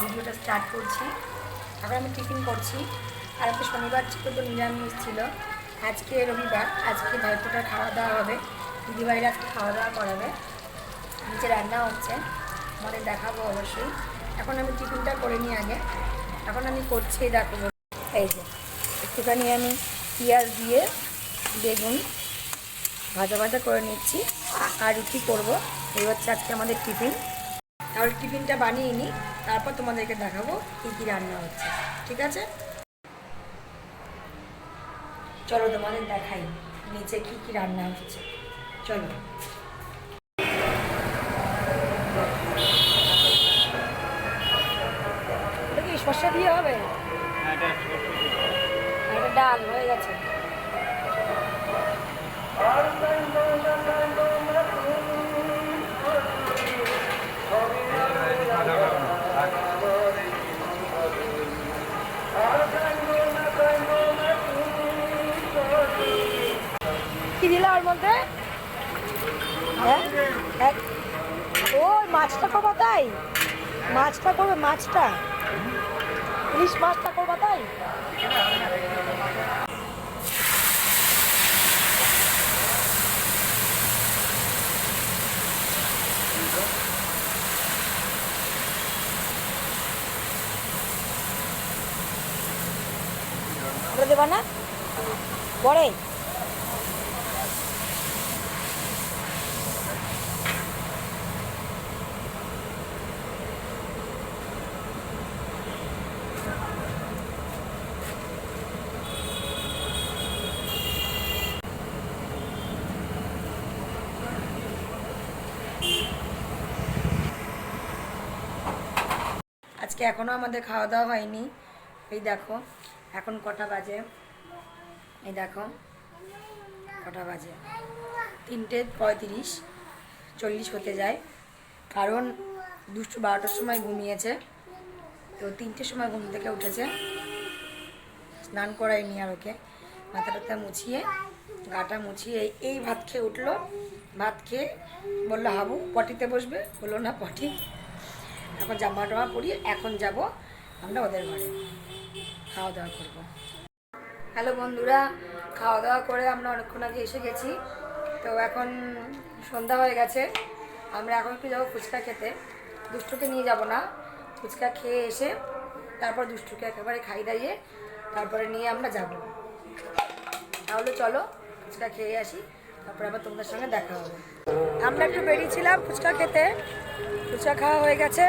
ভিডিওটা স্টার্ট করছি। এখন আমি টিফিন করছি। আর একটা শনিবার ছিল তো নিরামিষ ছিল, আজকে রবিবার, আজকে ভাইফোঁটার খাওয়া দাওয়া হবে, দিদিভাইরা আজকে খাওয়া দাওয়া করাবে, নিচে রান্না হচ্ছে, আমাদের দেখাবো অবশ্যই। এখন আমি টিফিনটা করে নিই আগে। এখন আমি করছি, দেখো এই যে একটুখানি আমি পেঁয়াজ দিয়ে বেগুন ভাজা ভাজা করে নিচ্ছি আর রুটি করবো। এই হচ্ছে আজকে আমাদের টিফিন। তাহলে টিফিনটা বানিয়ে নিই, তারপর তোমাদেরকে দেখাবো কী কী রান্না হচ্ছে, ঠিক আছে? চলো তোমাদের দেখাই নিচে কী কী রান্না হচ্ছে, চলো। এটা কি সর্ষে দিয়ে হবে? এটা ডাল হয়ে গেছে। কি দিলে ওর মধ্যে? হ্যাঁ, ও মাছটা করবো তাই? মাছটা করবে, মাছটা ইলিশ মাছটা করবো তাই? দেবা না পরে? আজকে এখনও আমাদের খাওয়া দাওয়া হয়নি। এই দেখো এখন কটা বাজে, এই দেখো কটা বাজে, 3:35, 40 হতে যায়। কারণ দুষ্টু 12টার সময় ঘুমিয়েছে, তো 3টের সময় ঘুম থেকে উঠেছে। স্নান করাইনি আর ওকে, মাথা টাথা মুছিয়ে গাটা মুছিয়ে এই ভাত খেয়ে উঠলো। ভাত খেয়ে বললো হাবু পটিতে বসবে, বললো না পটি। এখন জামা টামা পরিয়ে এখন যাব আমরা ওদের ঘরে, খাওয়া দাওয়া করব। হ্যালো বন্ধুরা, খাওয়া দাওয়া করে আমরা অনেকক্ষণ আগে এসে গেছি। তো এখন সন্ধ্যা হয়ে গেছে, আমরা এখন একটু যাবো ফুচকা খেতে। দুষ্টুকে নিয়ে যাব না, ফুচকা খেয়ে এসে তারপর দুষ্টুকে একেবারে খাই দাইয়ে তারপরে নিয়ে আমরা যাব। তাহলে চলো ফুচকা খেয়ে আসি, তারপরে আবার তোমাদের সঙ্গে দেখা হবে। আমরা একটু বেরিয়েছিলাম ফুচকা খেতে, ফুচকা খাওয়া হয়ে গেছে,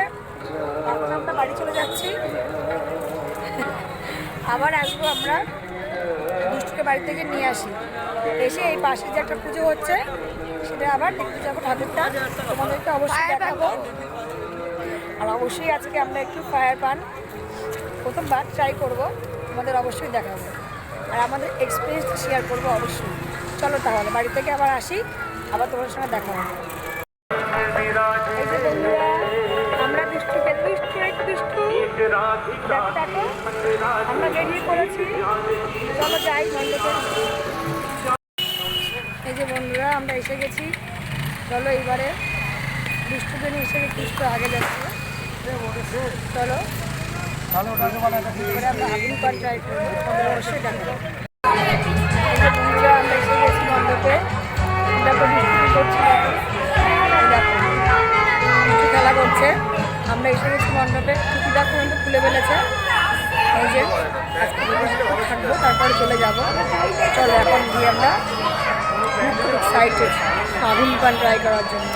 এখন আমরা বাড়ি চলে যাচ্ছি। আবার আসবো আমরা, দুষ্টুকে বাড়ি থেকে নিয়ে আসি, এসে এই পাশে যে একটা পুজো হচ্ছে সেটা আবার দেখতে যাবো ঠাকুরটা, তোমাদেরকে অবশ্যই দেখাবো। আর অবশ্যই আজকে আমরা একটু ফায়ার পান প্রথমবার ট্রাই করবো, তোমাদের অবশ্যই দেখাবো আর আমাদের এক্সপিরিয়েন্সটা শেয়ার করবো অবশ্যই। চলো তাহলে বাড়ি থেকে আবার আসি, আবার তোমার সঙ্গে দেখা হবে। এই যে বন্ধুরা, আমরা দুষ্টুকে আমরা বেরিয়ে পড়েছি, চলো যাই মণ্ডপে। এই যে বন্ধুরা আমরা এসে গেছি, চলো এইবারে দুষ্টুকে নিয়ে এসে গেছি, দুষ্টু আগে যাচ্ছে, চলো এবারে আমরা আগুন পান ট্রাই করবো, তোমাদের অবশ্যই দেখাবো। এই যে বন্ধুরা আমরা এসে গেছি মণ্ডপে, দেখো দুষ্টু করছি, দেখো দুষ্টু খেলা করছে। আমরা এসে গেছি মণ্ডপে, টুকিটা পর্যন্ত খুলে ফেলেছে। এই যে আজকে থাকবো, তারপরে চলে যাব। চলো এখন গিয়ে আমরা খুব এক্সাইটেড আগুন পান ট্রাই করার জন্য।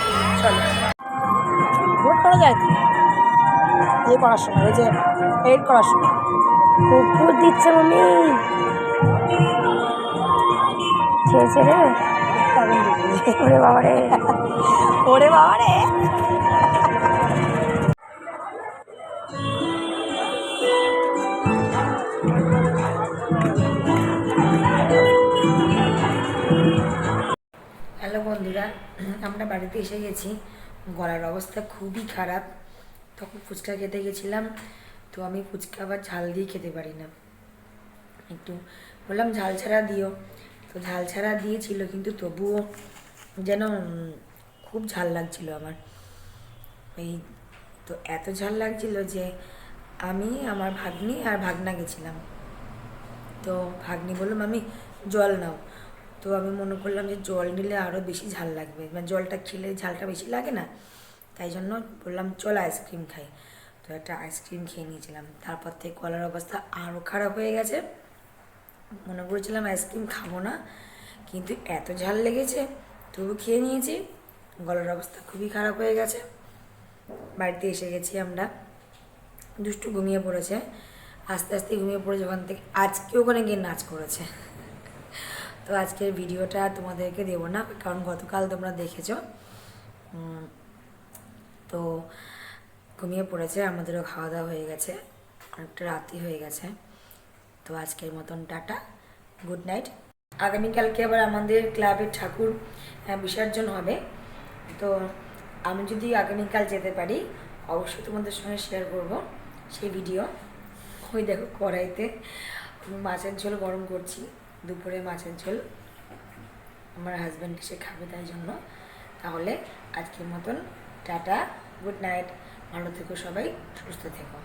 চলো ভোট করা যায় তো ইয়ে করার সময়, ওই যে এড করার সময় কুকুর দিচ্ছে মনে ছেড়েছে রে, ওরে বাবারে, ওরে বাবারে। হ্যালো বন্ধুরা, আমরা বাড়িতে এসে গেছি, গলার অবস্থা খুবই খারাপ। তখন ফুচকা খেতে গেছিলাম, তো আমি ফুচকা আবার ঝাল দিয়ে খেতে পারি না, একটু বললাম ঝাল ছাড়া দিও, তো ঝাল ছাড়া দিয়েছিল, কিন্তু তবুও যেন খুব ঝাল লাগছিল আমার। এই তো এত ঝাল লাগছিল যে আমি, আমার ভাগ্নি আর ভাগনা গেছিলাম। তো ভাগ্নি বললো মামি জল নাও। তো আমি মনে করলাম যে জল নিলে আরও বেশি ঝাল লাগবে, মানে জলটা খেলে ঝালটা বেশি লাগে না, তাই জন্য বললাম চল আইসক্রিম খাই। তো একটা আইসক্রিম খেয়ে নিয়েছিলাম, তারপর থেকে গলার অবস্থা আরও খারাপ হয়ে গেছে। মনে করেছিলাম আইসক্রিম খাবো না, কিন্তু এত ঝাল লেগেছে তবু খেয়ে নিয়েছি। গলার অবস্থা খুবই খারাপ হয়ে গেছে। বাড়িতে এসে গেছি আমরা, দুষ্টু ঘুমিয়ে পড়েছে, আস্তে আস্তে ঘুমিয়ে পড়ে যখন থেকে আজকে ওখানে গিয়ে নাচ করেছে। তো আজকের ভিডিওটা তোমাদেরকে দেবো না, কারণ গতকাল তোমরা দেখেছ। তো ঘুমিয়ে পড়েছে, আমাদেরও খাওয়া দাওয়া হয়ে গেছে, অনেকটা রাতি হয়ে গেছে। তো আজকের মতন টাটা, গুড নাইট। আগামীকালকে আবার আমাদের ক্লাবের ঠাকুর বিসর্জন হবে। তো আমি যদি আগামীকাল যেতে পারি অবশ্যই তোমাদের সঙ্গে শেয়ার করব সেই ভিডিও। ওই দেখো কড়াইতে আমি মাছের ঝোল গরম করছি, দুপুরে মাছের ঝোল আমার হাজব্যান্ড সে খাবে তাই জন্য। তাহলে আজকের মতন টাটা, গুড নাইট, ভালো থেকো সবাই, সুস্থ থেকো।